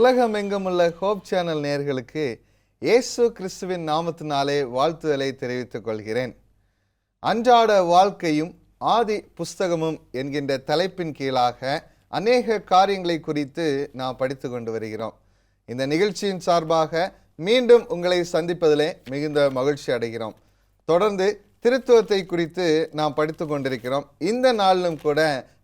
உலகமெங்குமுள்ள hope channel நேயர்களுக்கு இயேசு கிறிஸ்துவின் நாமத்தினாலே வாழ்த்துதலை தெரிவித்துக் கொள்கிறேன். அன்றாட வாழ்க்கையும் ஆதி புஸ்தகமும் என்கின்ற தலைப்பின் கீழாக அநேக காரியங்களை குறித்து நாம் படித்து கொண்டு வருகிறோம். இந்த நிகழ்ச்சியின் சார்பாக மீண்டும் உங்களை சந்திப்பதிலே மிகுந்த மகிழ்ச்சி அடைகிறோம். தொடர்ந்து திருத்துவத்தை குறித்து நாம் படித்து கொண்டிருக்கிறோம். இந்த நாளிலும் கூட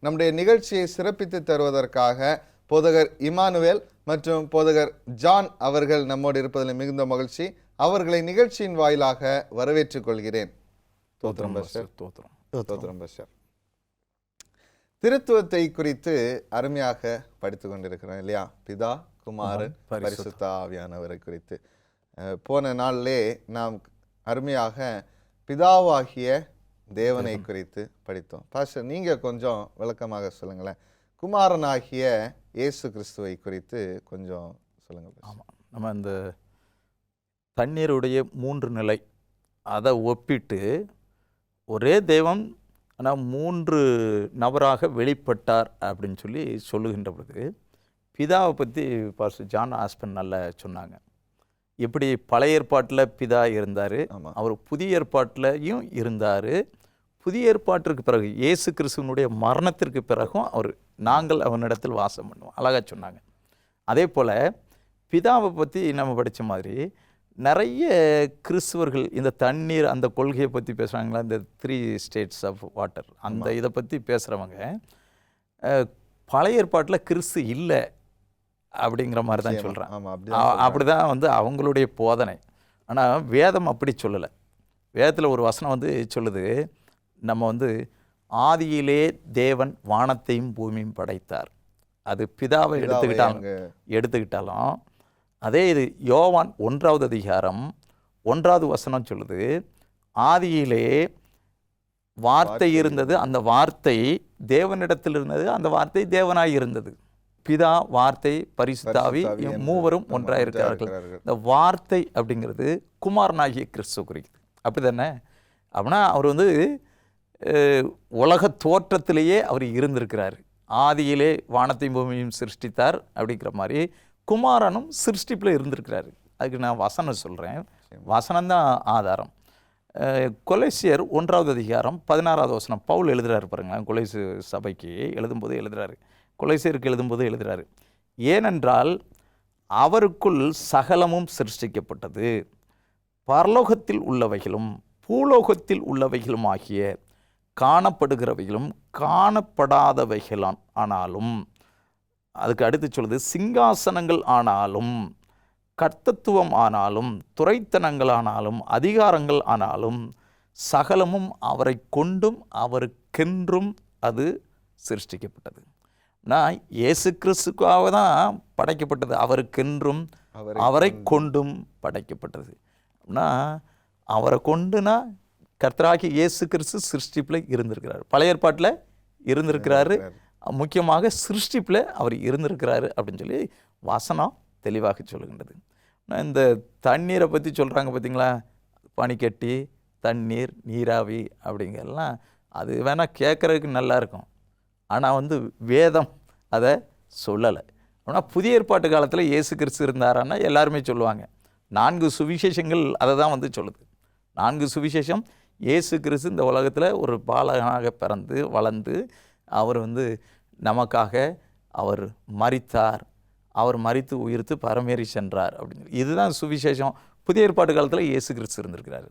நம்முடைய நிகழ்ச்சியை சிறப்பித்து தருவதற்காக போதகர் இமானுவேல் மற்றும் போதகர் ஜான் அவர்கள் நம்மோடு இருப்பதில் மிகுந்த மகிழ்ச்சி. அவர்களை நிகழ்ச்சியின் வாயிலாக வரவேற்றுக் கொள்கிறேன். திருத்துவத்தை குறித்து அருமையாக படித்து கொண்டிருக்கிறோம் இல்லையா? பிதா, குமாரன், பரிசுத்த ஆவியானவரை குறித்து போன நாளிலே நாம் அருமையாக பிதாவாகிய தேவனை குறித்து படித்தோம். பாஸ்டர், நீங்கள் கொஞ்சம் விளக்கமாக சொல்லுங்களேன். குமாரனாகிய இயேசு கிறிஸ்துவை குறித்து கொஞ்சம் சொல்லுங்கள். ஆமாம், நம்ம இந்த தண்ணீருடைய 3 நிலை அதை ஒப்பிட்டு ஒரே தெய்வம் ஆனால் 3 நபராக வெளிப்பட்டார் அப்படின்னு சொல்லி சொல்லுகின்ற பொழுது பிதாவை பற்றி பாஸ்டர் ஜான் ஆஸ்பன் நல்லா சொன்னாங்க. எப்படி பழைய ஏற்பாட்டில் பிதா இருந்தார், அவர் புதிய ஏற்பாட்டிலையும் இருந்தார். புதிய ஏற்பாட்டிற்கு பிறகு இயேசு கிறிஸ்துவனுடைய மரணத்திற்கு பிறகும் நாங்கள் அவனிடத்தில் வாசம் பண்ணுவோம், அழகாக சொன்னாங்க. அதே போல் பிதாவை பற்றி நம்ம படித்த மாதிரி நிறைய கிறிஸ்துவர்கள் இந்த தண்ணீர் அந்த கொள்கையை பற்றி பேசுகிறாங்களா, இந்த 3 ஸ்டேட்ஸ் ஆஃப் வாட்டர் அந்த இதை பற்றி பேசுகிறவங்க பழைய ஏற்பாட்டில் கிறிஸ்து இல்லை அப்படிங்கிற மாதிரி தான் சொல்கிறேன். அப்படி தான் அவங்களுடைய போதனை. ஆனால் வேதம் அப்படி சொல்லலை. வேதத்தில் ஒரு வசனம் சொல்லுது, நம்ம ஆதியிலே தேவன் வானத்தையும் பூமியும் படைத்தார். அது பிதாவை எடுத்துக்கிட்டாலும் அதே இது யோவான் 1வது அதிகாரம் 1வது வசனம் சொல்லுது, ஆதியிலே வார்த்தை இருந்தது, அந்த வார்த்தை தேவனிடத்தில் இருந்தது, அந்த வார்த்தை தேவனாய் இருந்தது. பிதா, வார்த்தை, பரிசுத்த ஆவி மூவரும் ஒன்றாக இருக்கிறார்கள். இந்த வார்த்தை அப்படிங்கிறது குமாரனாகிய கிறிஸ்து குறிக்குது. அப்படி தானே? அப்படின்னா அவர் உலக தோற்றத்திலேயே அவர் இருந்திருக்கிறார். ஆதியிலே வானத்தையும் பூமியும் சிருஷ்டித்தார் அப்படிங்கிற மாதிரி குமாரனும் சிருஷ்டிப்பில் இருந்திருக்கிறாரு. அதுக்கு நான் வசனம் சொல்கிறேன், வசனம்தான் ஆதாரம். கொலைசியர் 1வது அதிகாரம் 16வது வசனம் பவுல் எழுதுகிறாரு பாருங்களேன். கொலைசு சபைக்கு எழுதும்போது எழுதுகிறாரு, கொலைசியருக்கு எழுதும்போது எழுதுகிறாரு, ஏனென்றால் அவருக்குள் சகலமும் சிருஷ்டிக்கப்பட்டது, பரலோகத்தில் உள்ளவைகளும் பூலோகத்தில் உள்ளவைகளும் ஆகிய காணப்படுகிறவைகளும் காணப்படாதவைகளும் ஆனாலும், அதுக்கு அடுத்து சொல்லுது, சிங்காசனங்கள் ஆனாலும் கர்த்தத்துவம் ஆனாலும் துரைத்தனங்கள் ஆனாலும் அதிகாரங்கள் ஆனாலும் சகலமும் அவரை கொண்டும் அவருக்கென்றும் அது சிருஷ்டிக்கப்பட்டது. நான் இயேசு கிறிஸ்துக்காக தான் படைக்கப்பட்டது, அவருக்கென்றும் அவரை கொண்டும் படைக்கப்பட்டது. அப்படின்னா அவரை கொண்டுனா கர்த்தராகிய இயேசு கிறிஸ்து சிருஷ்டிப்பில் இருந்திருக்கிறார், பழைய ஏற்பாட்டில் இருந்திருக்கிறாரு, முக்கியமாக சிருஷ்டிப்பில் அவர் இருந்திருக்கிறாரு அப்படின்னு சொல்லி வசனம் தெளிவாக சொல்லுகின்றது. இந்த தண்ணீரை பற்றி சொல்கிறாங்க பார்த்தீங்களா, பனிக்கட்டி, தண்ணீர், நீராவி அப்படிங்கிறலாம் அது வேணால் கேட்குறதுக்கு நல்லா இருக்கும். ஆனால் வேதம் அதை சொல்லலை. ஆனால் புதிய ஏற்பாட்டு காலத்தில் இயேசு கிறிஸ்து இருந்தாரான்னா எல்லாருமே சொல்லுவாங்க. 4 சுவிசேஷங்கள் அதை தான் சொல்லுது. 4 சுவிசேஷம் இயேசு கிறிஸ்து இந்த உலகத்தில் ஒரு பாலகனாக பிறந்து வளர்ந்து அவர் நமக்காக அவர் மரித்தார், அவர் மரித்து உயிர்த்து பரமேறி சென்றார் அப்படிங்கிற இதுதான் சுவிசேஷம். புதிய ஏற்பாட்டு காலத்தில் இயேசு கிறிஸ்து இருந்திருக்கிறார்.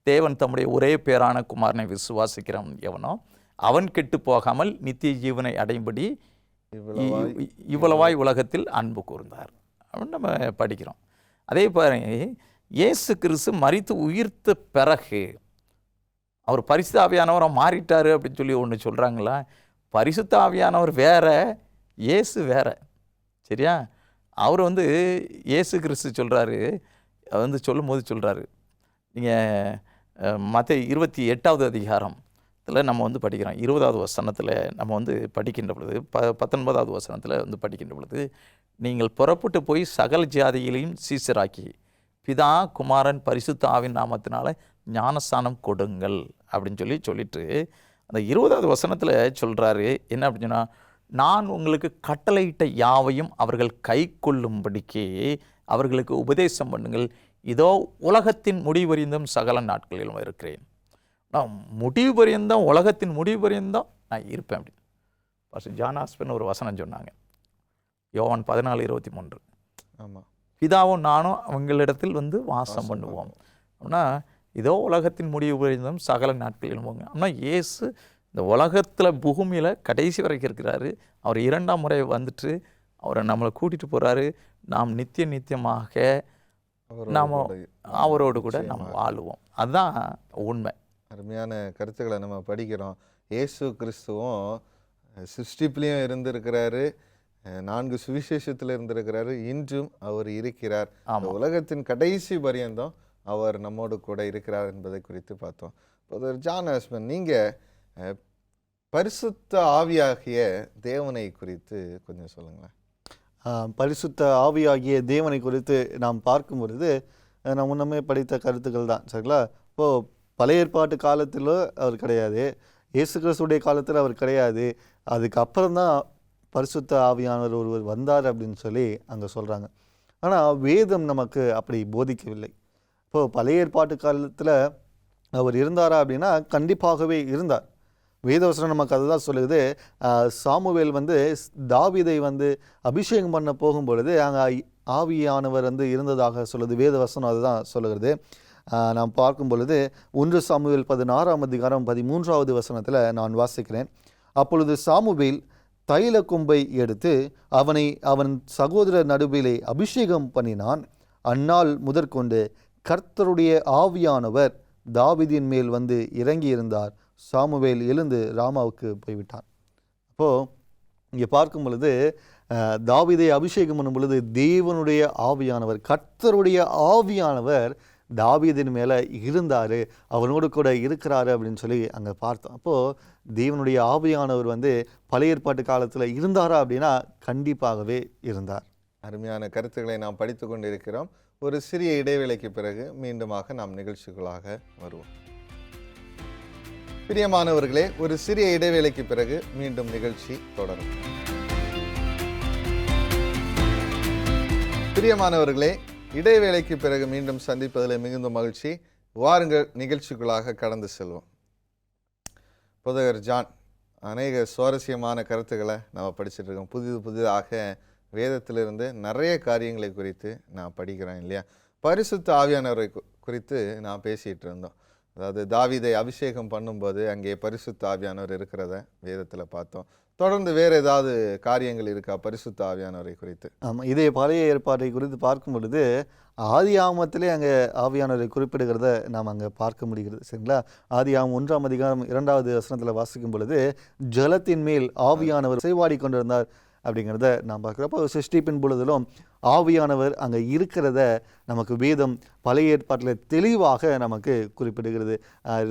தேவன் தம்முடைய ஒரே பேரான குமாரனை விசுவாசிக்கிறவன் எவனோ அவன் கெட்டு போகாமல் நித்திய ஜீவனை அடையும்படி இவ்வளவாய் உலகத்தில் அன்பு கூர்ந்தார் அப்படின்னு நம்ம படிக்கிறோம். அதே பாருங்க, இயேசு கிறிஸ்து மரித்து உயிர்த்த பிறகு அவர் பரிசுத்த ஆவியானவரை மாறிட்டார் அப்படின்னு சொல்லி ஒன்று சொல்கிறாங்களா? பரிசுத்த ஆவியானவர் வேற, இயேசு வேற. சரியா? அவர் இயேசு கிறிஸ்து சொல்கிறாரு, சொல்லும்போது சொல்கிறாரு, நீங்கள் மத்தேயு 28வது அதிகாரத்தில் நம்ம படிக்கிறோம், 20வது வசனத்தில் நம்ம படிக்கின்ற பொழுது 19வது வசனத்தில் படிக்கின்ற பொழுது, நீங்கள் புறப்பட்டு போய் சகல ஜாதிகளையும் சீசராக்கி பிதா, குமாரன், பரிசுத்த ஆவின் நாமத்தினால ஞானஸ்தானம் கொடுங்கள் அப்படின்னு சொல்லிட்டு அந்த 20வது வசனத்தில் சொல்கிறாரு என்ன அப்படின்னு சொன்னால், நான் உங்களுக்கு கட்டளையிட்ட யாவையும் அவர்கள் கை கொள்ளும்படிக்கு அவர்களுக்கு உபதேசம் பண்ணுங்கள். இதோ உலகத்தின் முடிவு பரியந்தம் சகல நாட்களிலும் இருக்கிறேன். நான் முடிவு பரியந்தம், உலகத்தின் முடிவு பரியந்தம் நான் இருப்பேன் அப்படின்னு பாஸ்டர் ஜான் ஆஸ்பன் ஒரு வசனம் சொன்னாங்க, யோவான் 14:23. ஆமாம், பிதாவும் நானும் அவங்களிடத்தில் வாசம் பண்ணுவோம் அப்படின்னா, இதோ உலகத்தின் முடிவு பரியந்தம் சகல நாட்களிலும் போங்க அப்படின்னா, இயேசு இந்த உலகத்தில் பூமியில் கடைசி வரைக்கும் இருக்கிறாரு. அவர் 2ஆம் முறை வந்துட்டு அவரை நம்மளை கூட்டிகிட்டு போகிறாரு. நாம் நித்தியமாக நாம் அவரோடு கூட நம்ம வாழுவோம். அதுதான் உண்மை. அருமையான கருத்துக்களை நம்ம படிக்கிறோம். இயேசு கிறிஸ்துவும் சிருஷ்டிப்புலையும் இருந்திருக்கிறாரு, 4 சுவிசேஷத்தில் இருந்திருக்கிறாரு, இன்றும் அவர் இருக்கிறார். உலகத்தின் கடைசி பரியந்தம் அவர் நம்மோடு கூட இருக்கிறார் என்பதை குறித்து பார்த்தோம். ஜான் ஆஸ்பன், நீங்கள் பரிசுத்த ஆவியாகிய தேவனை குறித்து கொஞ்சம் சொல்லுங்களேன். பரிசுத்த ஆவியாகிய தேவனை குறித்து நாம் பார்க்கும் பொழுது நான் முன்னமே படித்த கருத்துக்கள் தான், சரிங்களா? இப்போது பழைய ஏற்பாட்டு காலத்தில் அவர் கிடையாது, இயேசு கிறிஸ்துடைய காலத்தில் அவர் கிடையாது, அதுக்கப்புறம் தான் பரிசுத்த ஆவியானவர் ஒருவர் வந்தார் அப்படின்னு சொல்லி அங்கே சொல்கிறாங்க. ஆனால் வேதம் நமக்கு அப்படி போதிக்கவில்லை. இப்போது பழைய ஏற்பாட்டு காலத்தில் அவர் இருந்தாரா அப்படின்னா கண்டிப்பாகவே இருந்தார். வேதவசனம் நமக்கு அதுதான் சொல்லுது. சாமுவேல் தாவீதை அபிஷேகம் பண்ண போகும்பொழுது அங்கே ஆவியானவர் இருந்ததாக சொல்லுது. வேதவசனம் அதுதான் சொல்லுகிறது. நாம் பார்க்கும் பொழுது 1 சாமுவேல் 16ஆம் அதிகாரம் 13வது வசனத்தில் நான் வாசிக்கிறேன். அப்பொழுது சாமுவேல் தைல கொம்பை எடுத்து அவனை அவன் சகோதரர் நடுவிலே அபிஷேகம் பண்ணினான். அந்நாள் முதற்கொண்டு கர்த்தருடைய ஆவியானவர் தாவீதின் மேல் இறங்கி இருந்தார். சாமுவேல் எழுந்து ராமாவுக்கு போய்விட்டான். அப்போது இங்கே பார்க்கும் பொழுது தாவீதை அபிஷேகம் பண்ணும் பொழுது தேவனுடைய ஆவியானவர், கர்த்தருடைய ஆவியானவர் தாவீதின் மேலே இருந்தார், அவனோடு கூட இருக்கிறாரு அப்படின்னு சொல்லி அங்கே பார்த்தோம். அப்போது தேவனுடைய ஆவியானவர் பழைய ஏற்பாட்டு காலத்தில் இருந்தாரா அப்படின்னா கண்டிப்பாகவே இருந்தார். அருமையான கருத்துக்களை நாம் படித்து கொண்டிருக்கிறோம். ஒரு சிறிய இடைவேளைக்கு பிறகு மீண்டுமாக நாம் நிகழ்ச்சிகளாக வருவோம். பிரியமானவர்களே, ஒரு சிறிய இடைவேளைக்கு பிறகு மீண்டும் நிகழ்ச்சி தொடரும். பிரியமானவர்களே, இடைவேளைக்கு பிறகு மீண்டும் சந்திப்பதில் மிகுந்த மகிழ்ச்சி. வாருங்கள், நிகழ்ச்சிக்குள்ளாக கடந்து செல்வோம். போதகர் ஜான், அநேக சுவாரஸ்யமான கருத்துக்களை நம்ம படிச்சுட்டு இருக்கோம். புதிதாக வேதத்திலிருந்து நிறைய காரியங்களை குறித்து நான் படிக்கிறேன் இல்லையா? பரிசுத்த ஆவியானவரை குறித்து நான் பேசிகிட்டு இருந்தோம். அதாவது தாவீதை அபிஷேகம் பண்ணும்போது அங்கே பரிசுத்த ஆவியானவர் இருக்கிறத வேதத்தில் பார்த்தோம். தொடர்ந்து வேறு ஏதாவது காரியங்கள் இருக்கா பரிசுத்த ஆவியானவரை குறித்து? ஆமாம், இதே பழைய ஏற்பாட்டை குறித்து பார்க்கும் பொழுது ஆதி ஆகமத்திலே அங்கே ஆவியானவரை குறிப்பிடுகிறத நாம் அங்கே பார்க்க முடிகிறது, சரிங்களா? ஆதி ஆகமம் 1ஆம் அதிகாரம் 2வது வசனத்தில் வாசிக்கும் பொழுது ஜலத்தின் மேல் ஆவியானவர் செய்வாடி கொண்டிருந்தார் அப்படிங்கிறத நாம் பார்க்குறப்போ சிருஷ்டிப்பின் பொழுதிலும் ஆவியானவர் அங்கே இருக்கிறத நமக்கு வேதம் பழைய ஏற்பாட்டில் தெளிவாக நமக்கு குறிப்பிடுகிறது.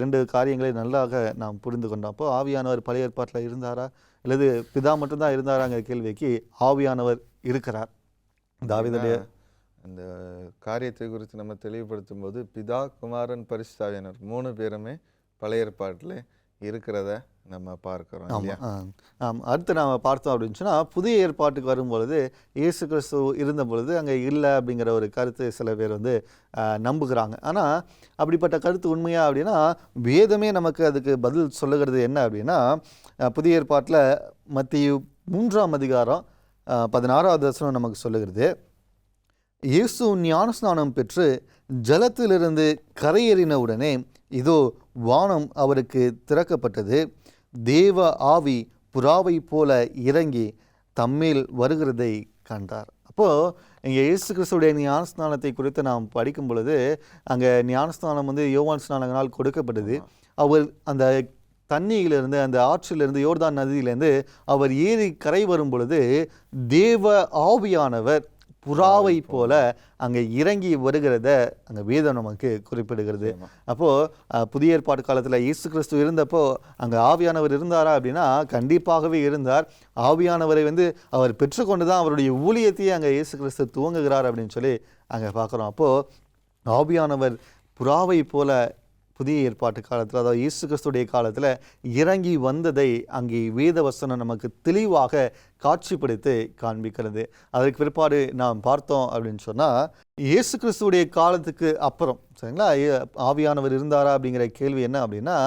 2 காரியங்களை நல்லாக நாம் புரிந்து கொண்டோம். அப்போ ஆவியானவர் பழைய ஏற்பாட்டில் இருந்தாரா அல்லது பிதா மட்டும்தான் இருந்தாராங்கிற கேள்விக்கு ஆவியானவர் இருக்கிறார். தாவீதுடைய அந்த காரியத்தை குறித்து நம்ம தெளிவுபடுத்தும் போது பிதா, குமாரன், பரிசுத்த ஆவியானவர் 3 பேருமே பழைய ஏற்பாட்டில் இருக்கிறத நம்ம பார்க்கிறோம். அடுத்து நாம் பார்த்தோம் அப்படின்னு சொன்னால் புதிய ஏற்பாட்டுக்கு வரும்பொழுது இயேசு கிறிஸ்து இருந்த பொழுது அங்கே இல்லை அப்படிங்கிற ஒரு கருத்து சில பேர் நம்புகிறாங்க. ஆனால் அப்படிப்பட்ட கருத்து உண்மையா அப்படின்னா வேதமே நமக்கு அதுக்கு பதில் சொல்லுகிறது என்ன அப்படின்னா, புதிய ஏற்பாட்டில் மத்தேயு 3ஆம் அதிகாரம் 16வது வசனம் நமக்கு சொல்லுகிறது, இயேசு ஞானஸ்நானம் பெற்று ஜலத்திலிருந்து கரையேறின உடனே இதோ வானம் அவருக்கு திறக்கப்பட்டது, தேவ ஆவி புறாவை போல இறங்கி தம்மேல் வருகிறதை கண்டார். அப்போது இங்கே இயேசு கிறிஸ்துடைய ஞானஸ்நானத்தை குறித்து நாம் படிக்கும் பொழுது அங்கே ஞானஸ்நானம் யோவான் ஸ்நானங்களால் கொடுக்கப்பட்டது. அவர் அந்த தண்ணியிலிருந்து, அந்த ஆற்றிலிருந்து, யோர்தான் நதியிலேருந்து அவர் ஏறி கரை வரும் பொழுது தேவ ஆவியானவர் புறாவை போல அங்கே இறங்கி வருகிறத அங்கே வேதம் நமக்கு குறிப்பிடுகிறது. அப்போது புதிய ஏற்பாட்டு காலத்தில் இயேசு கிறிஸ்து இருந்தப்போ அங்கே ஆவியானவர் இருந்தாரா அப்படின்னா கண்டிப்பாகவே இருந்தார். ஆவியானவரை அவர் பெற்றுக்கொண்டு தான் அவருடைய ஊழியத்தையே அங்கே இயேசு கிறிஸ்து துவங்குகிறார் அப்படின்னு சொல்லி அங்கே பார்க்குறோம். அப்போது ஆவியானவர் புறாவை போல புதிய ஏற்பாட்டு காலத்தில், அதாவது இயேசு கிறிஸ்துடைய காலத்தில் இறங்கி வந்ததை அங்கே வேத வசனம் நமக்கு தெளிவாக காட்சிப்படுத்தி காண்பிக்கிறது. அதற்கு பிற்பாடு நாம் பார்த்தோம் அப்படின்னு சொன்னால், இயேசு கிறிஸ்துடைய காலத்துக்கு அப்புறம் சரிங்களா ஆவியானவர் இருந்தாரா அப்படிங்கிற கேள்வி என்ன அப்படின்னா,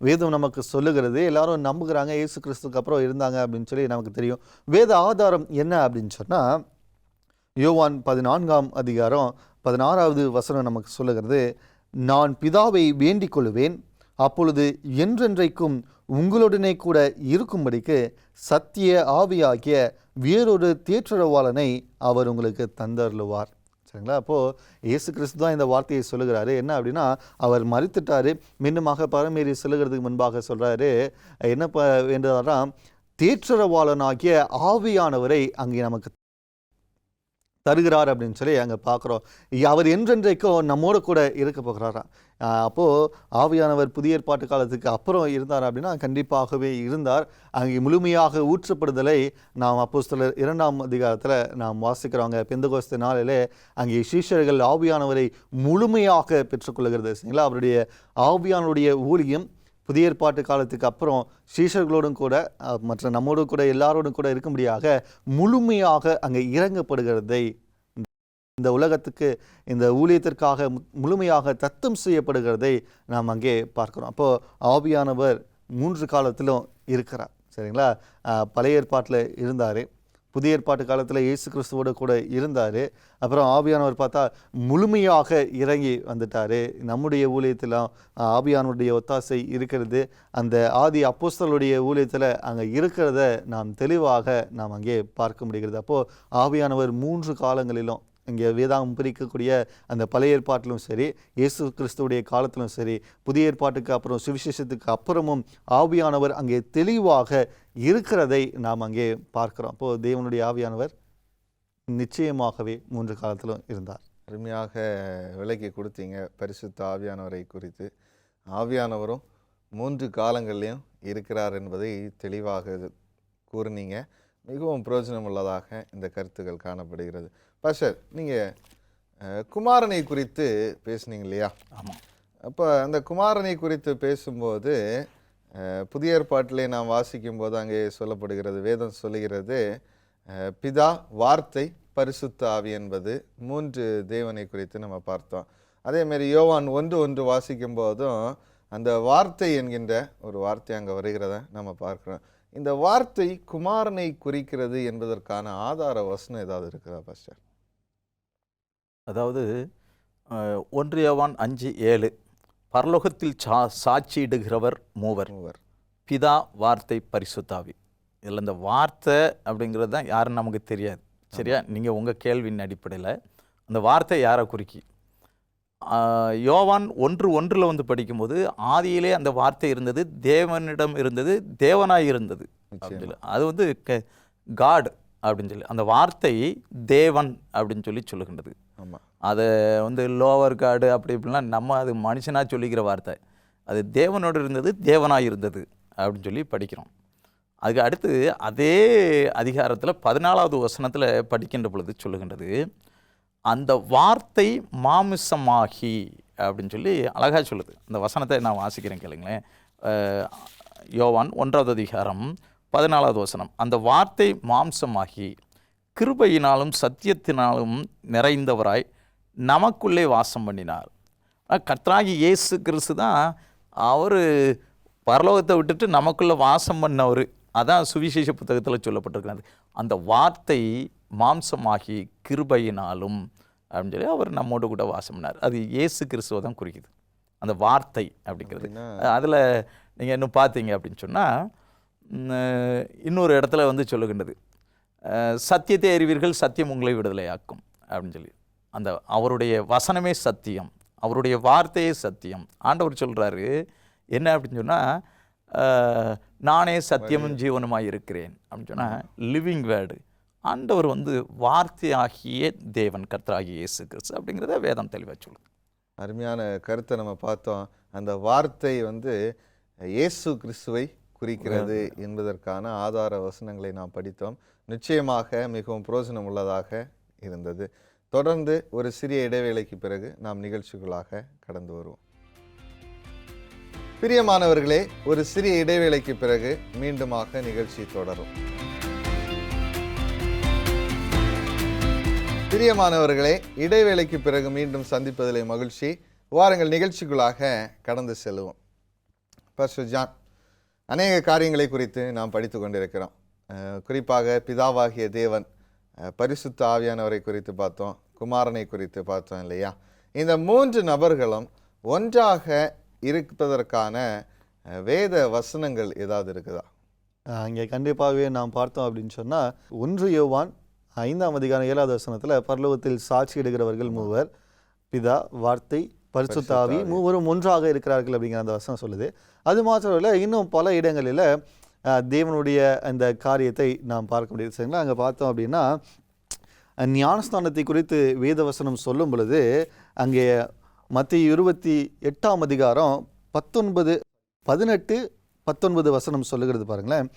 வேதம் நமக்கு சொல்லுகிறது. எல்லாரும் நம்புகிறாங்க இயேசு கிறிஸ்துக்கு அப்புறம் இருந்தாங்க அப்படின்னு சொல்லி நமக்கு தெரியும். வேத ஆதாரம் என்ன அப்படின்னு சொன்னால், யோவான் 14ஆம் அதிகாரம் 16வது வசனம் நமக்கு சொல்லுகிறது, நான் பிதாவை வேண்டிக் கொள்ளுவேன், அப்பொழுது என்றென்றைக்கும் உங்களுடனே கூட இருக்கும்படிக்கு சத்திய ஆவியாகிய வேறொரு தேற்றரவாளனை அவர் உங்களுக்கு தந்தருளுவார். சரிங்களா? அப்போது இயேசு கிறிஸ்து தான் இந்த வார்த்தையை சொல்லுகிறாரு. என்ன அப்படின்னா, அவர் மரித்துட்டாரு, மீண்டுமாக பரமேறி செல்லுகிறதுக்கு முன்பாக சொல்கிறாரு என்ன என்றாரா, தேற்றரவாளனாகிய ஆவியானவரை அங்கே நமக்கு தருகிறார் அப்படின்னு சொல்லி அங்கே பார்க்குறோம். அவர் என்றென்றைக்கும் நம்மோடு கூட இருக்க போகிறாராம். அப்போது ஆவியானவர் புதிய ஏற்பாட்டு காலத்துக்கு அப்புறம் இருந்தார் அப்படின்னா கண்டிப்பாகவே இருந்தார். அங்கே முழுமையாக ஊற்றப்படுதலை நாம் அப்போஸ்தலர் 2ஆம் அதிகாரத்தில் நாம் வாசிக்கிறோங்க. பெந்தெகோஸ்தே நாளிலே அங்கே சீஷர்கள் ஆவியானவரை முழுமையாக பெற்றுக்கொள்கிறது. சரிங்களா? அவருடைய ஆவியானுடைய ஊழியம் புதிய ஏற்பாட்டு காலத்துக்கு அப்புறம் சீஷர்களோடும் கூட மற்ற நம்மோடு கூட எல்லாரோடும் கூட இருக்கும்படியாக முழுமையாக அங்கே இறங்கப்படுகிறதை, இந்த உலகத்துக்கு இந்த ஊழியத்திற்காக முழுமையாக தத்தம் செய்யப்படுகிறதை நாம் அங்கே பார்க்குறோம். அப்போது ஆவியானவர் 3 காலத்திலும் இருக்கிறார். சரிங்களா? பழைய ஏற்பாட்டில் இருந்தார், புதிய ஏற்பாட்டு காலத்தில் இயேசு கிறிஸ்துவோடு கூட இருந்தார். அப்புறம் ஆவியானவர் பார்த்தா முழுமையாக இறங்கி வந்துட்டார். நம்முடைய ஊழியத்தில் ஆவியானவருடைய ஒத்தாசை இருக்கிறது. அந்த ஆதி அப்போஸ்தலருடைய ஊழியத்தில் அங்கே இருக்கிறத நாம் தெளிவாக நாம் அங்கே பார்க்க முடிகிறது. அப்போது ஆவியானவர் 3 காலங்களிலும் இங்கே வேதாகம் பிரிக்கக்கூடிய அந்த பழைய ஏற்பாட்டிலும் சரி, இயேசு கிறிஸ்துவுடைய காலத்திலும் சரி, புதிய ஏற்பாட்டுக்கு அப்புறம் சுவிசேஷத்துக்கு அப்புறமும் ஆவியானவர் அங்கே தெளிவாக இருக்கிறதை நாம் அங்கே பார்க்கிறோம். அப்போது தேவனுடைய ஆவியானவர் நிச்சயமாகவே 3 காலத்திலும் இருந்தார். அருமையாக விளக்கி கொடுத்தீங்க பரிசுத்த ஆவியானவரை குறித்து. ஆவியானவரும் 3 காலங்கள்லையும் இருக்கிறார் என்பதை தெளிவாக கூறினீங்க. மிகவும் பிரயோஜனம் உள்ளதாக இந்த கருத்துக்கள் காணப்படுகிறது. பாஸ்டர், நீங்கள் குமாரனை குறித்து பேசுனீங்க இல்லையா? ஆமாம். அப்போ அந்த குமாரனை குறித்து பேசும்போது புதிய ஏற்பாட்டிலே நாம் வாசிக்கும்போது அங்கே சொல்லப்படுகிறது, வேதம் சொல்லுகிறது, பிதா, வார்த்தை, பரிசுத்த ஆவி என்பது 3 தேவனை குறித்து நம்ம பார்த்தோம். அதேமாரி யோவான் 1:1 வாசிக்கும் போதும் அந்த வார்த்தை என்கின்ற ஒரு வார்த்தை அங்கே வருகிறத நம்ம பார்க்குறோம். இந்த வார்த்தை குமாரனை குறிக்கிறது என்பதற்கான ஆதார வசனம் ஏதாவது இருக்குதா பாஸ்டர்? அதாவது 1 யோவான் 5:7 பரலோகத்தில் சாட்சியிடுகிறவர் மூவர், பிதா, வார்த்தை, பரிசுத்தாவி. இதில் இந்த வார்த்தை அப்படிங்கிறது தான் யாருன்னு நமக்கு தெரியாது. சரியா? நீங்கள் உங்கள் கேள்வியின் அடிப்படையில் அந்த வார்த்தை யாரை குறிக்கி? யோவான் 1:1 வந்து படிக்கும்போது ஆதியிலே அந்த வார்த்தை இருந்தது, தேவனிடம் இருந்தது, தேவனாய் இருந்தது அப்படின்னு சொல்லி, அது வந்து காட் அப்படின்னு சொல்லி, அந்த வார்த்தை தேவன் அப்படின்னு சொல்லி சொல்லுகின்றது. அதை வந்து லோவர் காடு அப்படி இப்படிலாம் நம்ம அது மனுஷனாக சொல்லிக்கிற வார்த்தை. அது தேவனோடு இருந்தது, தேவனாய் இருந்தது அப்படின்னு சொல்லி படிக்கிறோம். அதுக்கு அடுத்து அதே அதிகாரத்தில் 14வது வசனத்தில் படிக்கின்ற பொழுது சொல்லுகின்றது, அந்த வார்த்தை மாமிசமாகி அப்படின்னு சொல்லி அழகாக சொல்லுது. அந்த வசனத்தை நான் வாசிக்கிறேன் கேளுங்களேன். யோவான் 1வது அதிகாரம் 14வது வசனம், அந்த வார்த்தை மாம்சமாகி கிருபையினாலும் சத்தியத்தினாலும் நிறைந்தவராய் நமக்குள்ளே வாசம் பண்ணினார். கர்த்தராகி இயேசு கிறிஸ்து தான் அவர் பரலோகத்தை விட்டுட்டு நமக்குள்ளே வாசம் பண்ணவர். அதான் சுவிசேஷ புத்தகத்தில் சொல்லப்பட்டிருக்கிறது. அந்த வார்த்தை மாம்சமாகி கிருபையினாலும் அப்படின்னு சொல்லி அவர் நம்மோடு கூட வாசம் பண்ணார். அது இயேசு கிறிஸ்துவை தான் குறிக்குது அந்த வார்த்தை அப்படிங்கிறது. அதில் நீங்கள் இன்னும் பார்த்தீங்க அப்படின்னு சொன்னால் இன்னொரு இடத்துல வந்து சொல்லுகின்றது, சத்தியத்தை அறிவீர்கள், சத்தியம் உங்களை விடுதலையாக்கும் அப்படின்னு சொல்லி. அந்த அவருடைய வசனமே சத்தியம், அவருடைய வார்த்தையே சத்தியம். ஆண்டவர் சொல்கிறாரு என்ன அப்படின்னு சொன்னால், நானே சத்தியமும் ஜீவனுமாய் இருக்கிறேன் அப்படின்னு சொன்னால் லிவிங் வேர்டு. ஆண்டவர் வந்து வார்த்தையாகிய தேவன், கர்த்தராகிய இயேசு கிறிஸ்து அப்படிங்கிறத வேதம் தெளிவாக சொல்லுது. அருமையான கருத்தை நம்ம பார்த்தோம். அந்த வார்த்தை வந்து இயேசு கிறிஸ்துவை குறிக்கிறது என்பதற்கான ஆதார வசனங்களை நாம் படித்தோம். நிச்சயமாக மிகவும் பிரயோஜனம் உள்ளதாக இருந்தது. தொடர்ந்து ஒரு சிறிய இடைவேளைக்கு பிறகு நாம் நிகழ்ச்சிகளாக கடந்து வருவோம். பிரியமானவர்களே, ஒரு சிறிய இடைவேளைக்கு பிறகு மீண்டுமாக நிகழ்ச்சி தொடரும். பிரியமானவர்களே, இடைவேளைக்கு பிறகு மீண்டும் சந்திப்பதிலே மகிழ்ச்சி. வாருங்கள் நிகழ்ச்சிக்குள்ளாக கடந்து செல்வோம். பாஸ்டர் ஜான், அநேக காரியங்களை குறித்து நாம் படித்து கொண்டிருக்கிறோம். குறிப்பாக பிதாவாகிய தேவன், பரிசுத்த ஆவியானவரை குறித்து பார்த்தோம், குமாரனை குறித்து பார்த்தோம் இல்லையா? இந்த 3 நபர்களும் ஒன்றாக இருப்பதற்கான வேத வசனங்கள் ஏதாவது இருக்குதா? இங்கே கண்டிப்பாகவே நாம் பார்த்தோம் அப்படின்னு சொன்னால் 1 யோவான் 5ஆம் அதிகாரம் 7வது வசனத்தில் பரலோகத்தில் சாட்சியிடுகிறவர்கள் மூவர், பிதா, வார்த்தை, பரிசுத்த ஆவி, மூவரும் ஒன்றாக இருக்கிறார்கள் அப்படிங்கிற அந்த வசனம் சொல்லுது. அது மாத்திரம் இல்லை, இன்னும் பல இடங்களில் தேவனுடைய அந்த காரியத்தை நாம் பார்க்க முடியுது. சரிங்களா? அங்கே பார்த்தோம் அப்படின்னா ஞானஸ்தானத்தை குறித்து வேத வசனம் சொல்லும் பொழுது அங்கே மத்தேயு 28ஆம் அதிகாரம் 18, 19 வசனம் சொல்லுகிறது பாருங்களேன்.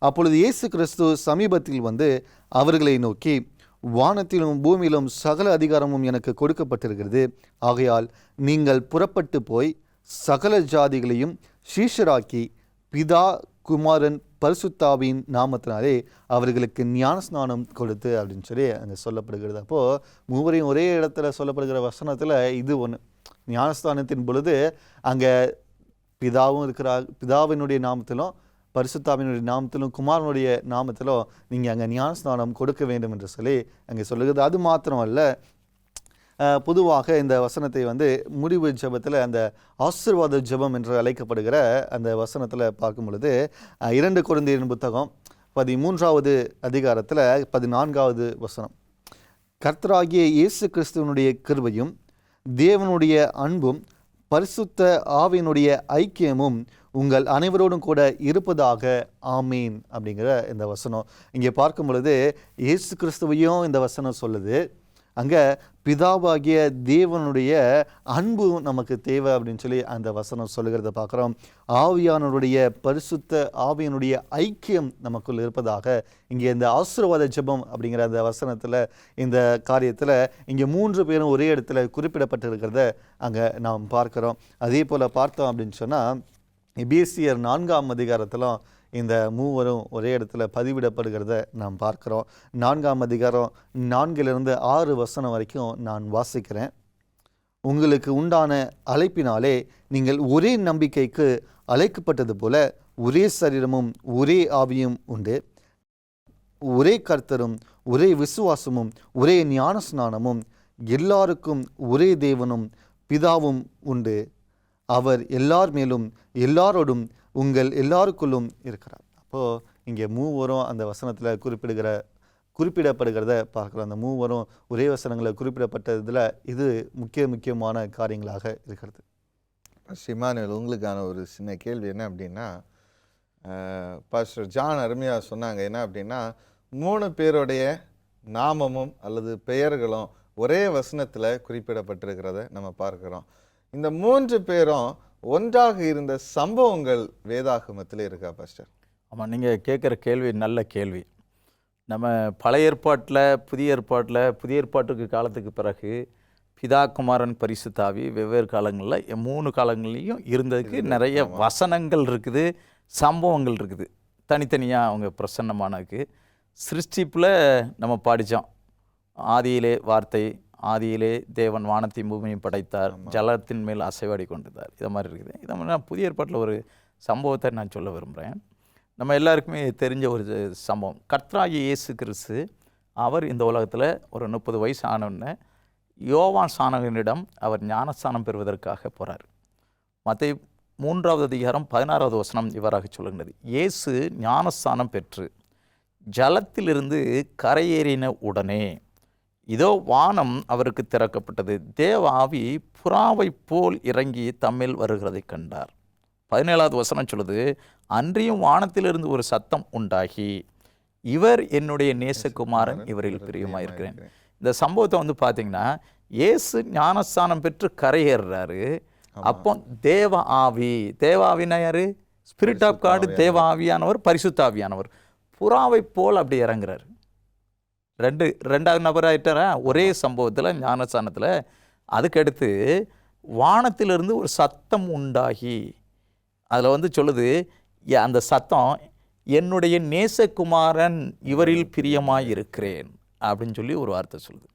அப்பொழுது இயேசு கிறிஸ்து சமீபத்தில் வந்து அவர்களை நோக்கி, வானத்திலும் பூமியிலும் சகல அதிகாரமும் எனக்கு கொடுக்கப்பட்டிருக்கிறது. ஆகையால் நீங்கள் புறப்பட்டு போய் சகல ஜாதிகளையும் சீஷராக்கி பிதா, குமாரன், பரிசுத்தாவின் நாமத்தினாலே அவர்களுக்கு ஞானஸ்நானம் கொடுத்து அப்படின்னு சொல்லி அங்கே சொல்லப்படுகிறது. அப்போது மூவரையும் ஒரே இடத்துல சொல்லப்படுகிற வசனத்தில் இது ஒன்று. ஞானஸ்தானத்தின் பொழுது அங்கே பிதாவும் இருக்கிறார், பிதாவினுடைய நாமத்திலும் பரிசுத்தாவினுடைய நாமத்திலும் குமாரனுடைய நாமத்திலும் நீங்கள் அங்கே ஞானஸ்நானம் கொடுக்க வேண்டும் என்று சொல்லி அங்கே சொல்லுகிறது. அது மாத்திரமல்ல, பொதுவாக இந்த வசனத்தை வந்து முடிவு ஜெபத்தில் அந்த ஆசீர்வாத ஜெபம் என்று அழைக்கப்படுகிற அந்த வசனத்தில் பார்க்கும் பொழுது 2 கொரிந்தியரின் புத்தகம் 13வது அதிகாரத்தில் 14வது வசனம், கர்த்தராகிய இயேசு கிறிஸ்துவனுடைய கிருபையும் தேவனுடைய அன்பும் பரிசுத்த ஆவியினுடைய ஐக்கியமும் உங்கள் அனைவரோடும் கூட இருப்பதாக, ஆமீன் அப்படிங்கிற இந்த வசனம் இங்கே பார்க்கும் பொழுது இயேசு கிறிஸ்துவையும் இந்த வசனம் சொல்லுது. அங்கே பிதாவாகிய தேவனுடைய அன்பு நமக்கு தேவை அப்படின்னு சொல்லி அந்த வசனம் சொல்லுகிறத பார்க்குறோம். ஆவியானவருடைய பரிசுத்த ஆவியினுடைய ஐக்கியம் நமக்குள் இருப்பதாக இங்கே இந்த ஆசீர்வாத ஜெபம் அப்படிங்கிற அந்த வசனத்தில், இந்த காரியத்தில் இங்கே 3 பேரும் ஒரே இடத்துல குறிப்பிடப்பட்டிருக்கிறத அங்கே நாம் பார்க்குறோம். அதே போல் பார்த்தோம் அப்படின்னு சொன்னால் எபேசியர் 4ஆம் அதிகாரத்திலும் இந்த மூவரும் ஒரே இடத்துல பதிவிடப்படுகிறத நாம் பார்க்குறோம். 4ஆம் அதிகாரம் 4லிருந்து 6 வசனம் வரைக்கும் நான் வாசிக்கிறேன். உங்களுக்கு உண்டான அழைப்பினாலே நீங்கள் ஒரே நம்பிக்கைக்கு அழைக்கப்பட்டது போல ஒரே சரீரமும் ஒரே ஆவியும் உண்டு. ஒரே கர்த்தரும் ஒரே விசுவாசமும் ஒரே ஞானஸ்நானமும் எல்லாருக்கும் ஒரே தேவனும் பிதாவும் உண்டு. அவர் எல்லார் மேலும் எல்லாரோடும் உங்கள் எல்லாருக்குள்ளும் இருக்கிறார். அப்போது இங்கே மூவரும் அந்த வசனத்தில் குறிப்பிடப்படுகிறத பார்க்குறோம். அந்த மூவரும் ஒரே வசனங்களில் குறிப்பிடப்பட்டதில் இது முக்கியமான காரியங்களாக இருக்கிறது. இமானுவேல், உங்களுக்கான ஒரு சின்ன கேள்வி என்ன அப்படின்னா, பாஸ்டர் ஜான் அருமையாக சொன்னாங்க. என்ன அப்படின்னா, 3 பேருடைய நாமமும் அல்லது பெயர்களும் ஒரே வசனத்தில் குறிப்பிடப்பட்டிருக்கிறத நம்ம பார்க்குறோம். இந்த 3 பேரும் ஒன்றாக இருந்த சம்பவங்கள் வேதாகமத்தில் இருக்கா பாஸ்டர்? ஆமாம், நீங்கள் கேட்குற கேள்வி நல்ல கேள்வி. நம்ம பழைய ஏற்பாட்டில் புதிய ஏற்பாட்டுக்கு காலத்துக்கு பிறகு பிதா, குமாரன், பரிசுத்த ஆவி வெவ்வேறு காலங்களில் 3 காலங்கள்லையும் இருந்ததுக்கு நிறைய வசனங்கள் இருக்குது, சம்பவங்கள் இருக்குது. தனித்தனியாக அவங்க பிரசன்னமானதுக்கு சிருஷ்டிப்பில் நம்ம படித்தோம். ஆதியிலே வார்த்தை, ஆதியிலே தேவன் வானத்தையும் பூமியையும் படைத்தார், ஜலத்தின் மேல் அசைவாடி கொண்டிருந்தார். இதை மாதிரி இருக்குது. இதை மாதிரி நான் புதிய ஏற்பாட்டில் ஒரு சம்பவத்தை நான் சொல்ல விரும்புகிறேன். நம்ம எல்லாருக்குமே தெரிஞ்ச ஒரு சம்பவம். கர்த்தராகிய இயேசு கிறிஸ்து அவர் இந்த உலகத்தில் ஒரு 30 வயசு ஆனவுடனே யோவான் ஸ்நானகனிடம் அவர் ஞானஸ்தானம் பெறுவதற்காக போகிறார். மத்தேயு 3வது அதிகாரம் 16வது வசனம் இவ்வாறாக சொல்லுகிறது, இயேசு ஞானஸ்தானம் பெற்று ஜலத்திலிருந்து கரையேறின உடனே இதோ வானம் அவருக்கு திறக்கப்பட்டது, தேவ ஆவி புறாவை போல் இறங்கி தம்மில் வருகிறதை கண்டார். 17வது வசனம் சொல்லுது, அன்றியும் வானத்திலிருந்து ஒரு சத்தம் உண்டாகி, இவர் என்னுடைய நேசகுமாரன், இவரில் பிரியமாயிருக்கிறேன். இந்த சம்பவத்தை வந்து பார்த்தீங்கன்னா, இயேசு ஞானஸ்தானம் பெற்று கரையேறுறாரு. அப்போ தேவ ஆவினா யாரு? ஸ்பிரிட் ஆஃப் காட், தேவ ஆவியானவர், பரிசுத்த ஆவியானவர் புறாவை போல் அப்படி இறங்குறாரு. 2வது நபர் ஆயிட்டாரா ஒரே சம்பவத்தில் ஞானஸ்தானத்தில். அதுக்கடுத்து வானத்திலிருந்து ஒரு சத்தம் உண்டாகி, அதில் வந்து சொல்லுது, அந்த சத்தம், என்னுடைய நேசகுமாரன் இவரில் பிரியமாய் இருக்கிறேன் அப்படின்னு சொல்லி ஒரு வார்த்தை சொல்லுது.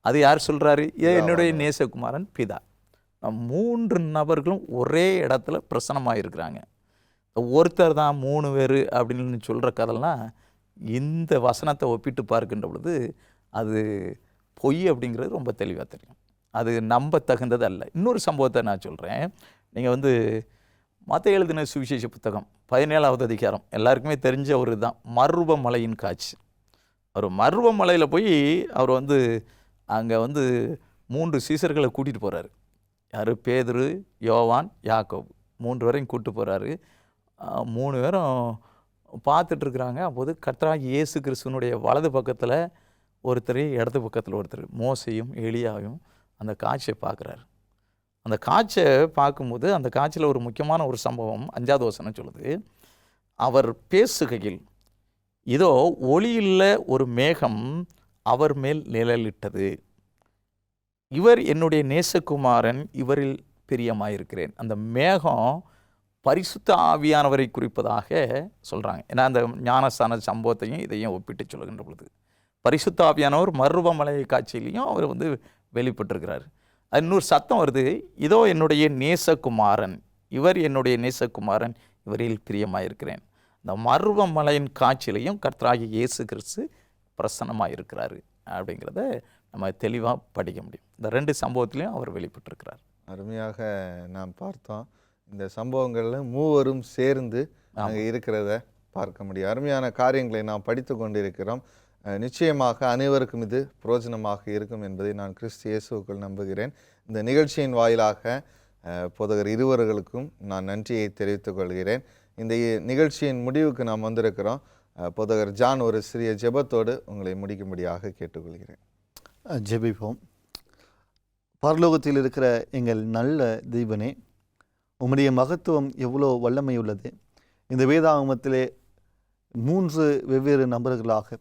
அது யார் சொல்கிறாரு? என்னுடைய நேசகுமாரன் பிதா. 3 நபர்களும் ஒரே இடத்துல பிரசன்னமாக இருக்கிறாங்க. ஒருத்தர் தான் 3 பேர் அப்படின்னு சொல்கிற கதைலாம் இந்த வசனத்தை ஒப்பிட்டு பார்க்கின்ற பொழுது அது பொய் அப்படிங்கிறது ரொம்ப தெளிவாக தெரியும். அது நம்ப தகுந்தது அல்ல. இன்னொரு சம்பவத்தை நான் சொல்கிறேன். நீங்கள் வந்து மத்தேயு எழுதின சுவிசேஷ புத்தகம் 17வது அதிகாரம் எல்லாருக்குமே தெரிஞ்ச ஒரு தான், மருவமலையின் காட்சி. அவர் மருவமலையில் போய் அவர் வந்து அங்கே வந்து 3 சீசர்களை கூட்டிகிட்டு போகிறாரு. யார்? பேதுரு, யோவான், யாக்கோபு, 3 பேரையும் கூப்பிட்டு போகிறாரு. 3 பேரும் பார்த்துட்ருக்குறாங்க. அப்போது கர்த்தராகிய இயேசு கிறிஸ்துவனுடைய வலது பக்கத்தில் ஒருத்தர், இடது பக்கத்தில் ஒருத்தர், மோசையும் எலியாவையும் அந்த காட்சியை பார்க்குறாரு. அந்த காட்சியை பார்க்கும்போது அந்த காட்சியில் ஒரு முக்கியமான ஒரு சம்பவம் 5வது வசனம் சொல்லுது, அவர் பேசுகையில் இதோ ஒளியுள்ள ஒரு மேகம் அவர் மேல் நிழலிட்டது, இவர் என்னுடைய நேசகுமாரன் இவரில் பிரியமாயிருக்கிறேன். அந்த மேகம் பரிசுத்த ஆவியானவரை குறிப்பதாக சொல்கிறாங்க. ஏன்னா அந்த ஞானஸ்தான சம்பவத்தையும் இதையும் ஒப்பிட்டு சொல்லுகின்ற பொழுது பரிசுத்த ஆவியானவர் மருவமலை காட்சியிலையும் அவர் வந்து வெளிப்பட்டிருக்கிறார். அது இன்னொரு சத்தம் வருது, இதோ என்னுடைய நேசகுமாரன் இவர் என்னுடைய நேசகுமாரன் இவரில் பிரியமாயிருக்கிறேன். இந்த மருவமலையின் காட்சியிலையும் கர்த்தராகிய இயேசு கிறிஸ்து பிரசன்னமாக இருக்கிறாரு அப்படிங்கிறத நம்ம தெளிவாக படிக்க முடியும். இந்த 2 சம்பவத்திலையும் அவர் வெளிப்பட்டிருக்கிறார். அருமையாக நாம் பார்த்தோம். இந்த சம்பவங்களில் மூவரும் சேர்ந்து அங்கே இருக்கிறத பார்க்க முடியும். அருமையான காரியங்களை நாம் படித்து கொண்டிருக்கிறோம். நிச்சயமாக அனைவருக்கும் இது பிரயோஜனமாக இருக்கும் என்பதை நான் கிறிஸ்து இயேசுவுக்குள் நம்புகிறேன். இந்த நிகழ்ச்சியின் வாயிலாக போதகர் இருவர்களுக்கும் நான் நன்றியை தெரிவித்துக் கொள்கிறேன். இந்த நிகழ்ச்சியின் முடிவுக்கு நாம் வந்திருக்கிறோம். போதகர் ஜான் ஒரு சிறிய ஜெபத்தோடு உங்களை முடிக்கும்படியாக கேட்டுக்கொள்கிறேன். ஜெபிப்போம். பரலோகத்தில் இருக்கிற எங்கள் நல்ல தெய்வனே, உம்முடைய மகத்துவம் எவ்வளோ வல்லமை உள்ளது. இந்த வேதாகமத்திலே 3 வெவ்வேறு நபர்களாக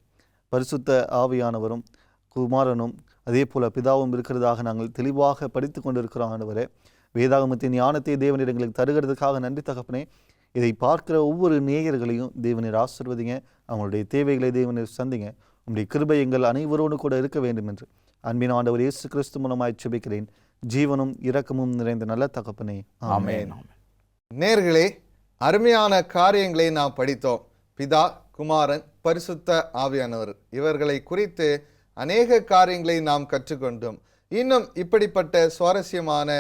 பரிசுத்த ஆவியானவரும் குமாரனும் அதே போல் பிதாவும் இருக்கிறதாக நாங்கள் தெளிவாக படித்து கொண்டிருக்கிறோம். ஆண்டவரே, வேதாகமத்தின் ஞானத்தை தேவனீர் எங்களுக்கு தருகிறதுக்காக நன்றி தகப்பனே. இதை பார்க்கிற ஒவ்வொரு நேயர்களையும் தேவனீர் ஆசீர்வதிங்க, அவங்களுடைய தேவைகளை தேவனீர் சந்திங்க. உம்முடைய கிருபை எங்கள் அனைவரோடு கூட இருக்க வேண்டும் என்று அன்பின் ஆண்டவர் இயேசு கிறிஸ்து மூலமாய் ஜெபிக்கிறேன், ஜீவனும் இரக்கமும் நிறைந்த நல்ல தகப்பனே, ஆமென். நேயர்களே, அருமையான காரியங்களை நாம் படித்தோம். பிதா, குமாரன், பரிசுத்த ஆவியானவர் இவர்களை குறித்து அநேக காரியங்களை நாம் கற்றுக்கொண்டோம். இன்னும் இப்படிப்பட்ட சுவாரஸ்யமான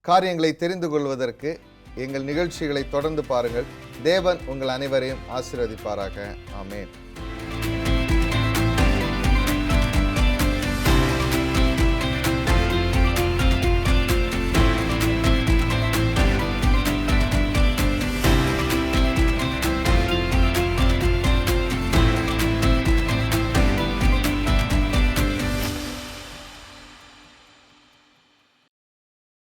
காரியங்களை தெரிந்து கொள்வதற்கு எங்கள் நிகழ்ச்சிகளை தொடர்ந்து பாருங்கள். தேவன் உங்கள் அனைவரையும் ஆசீர்வதிப்பாராக. ஆமென்.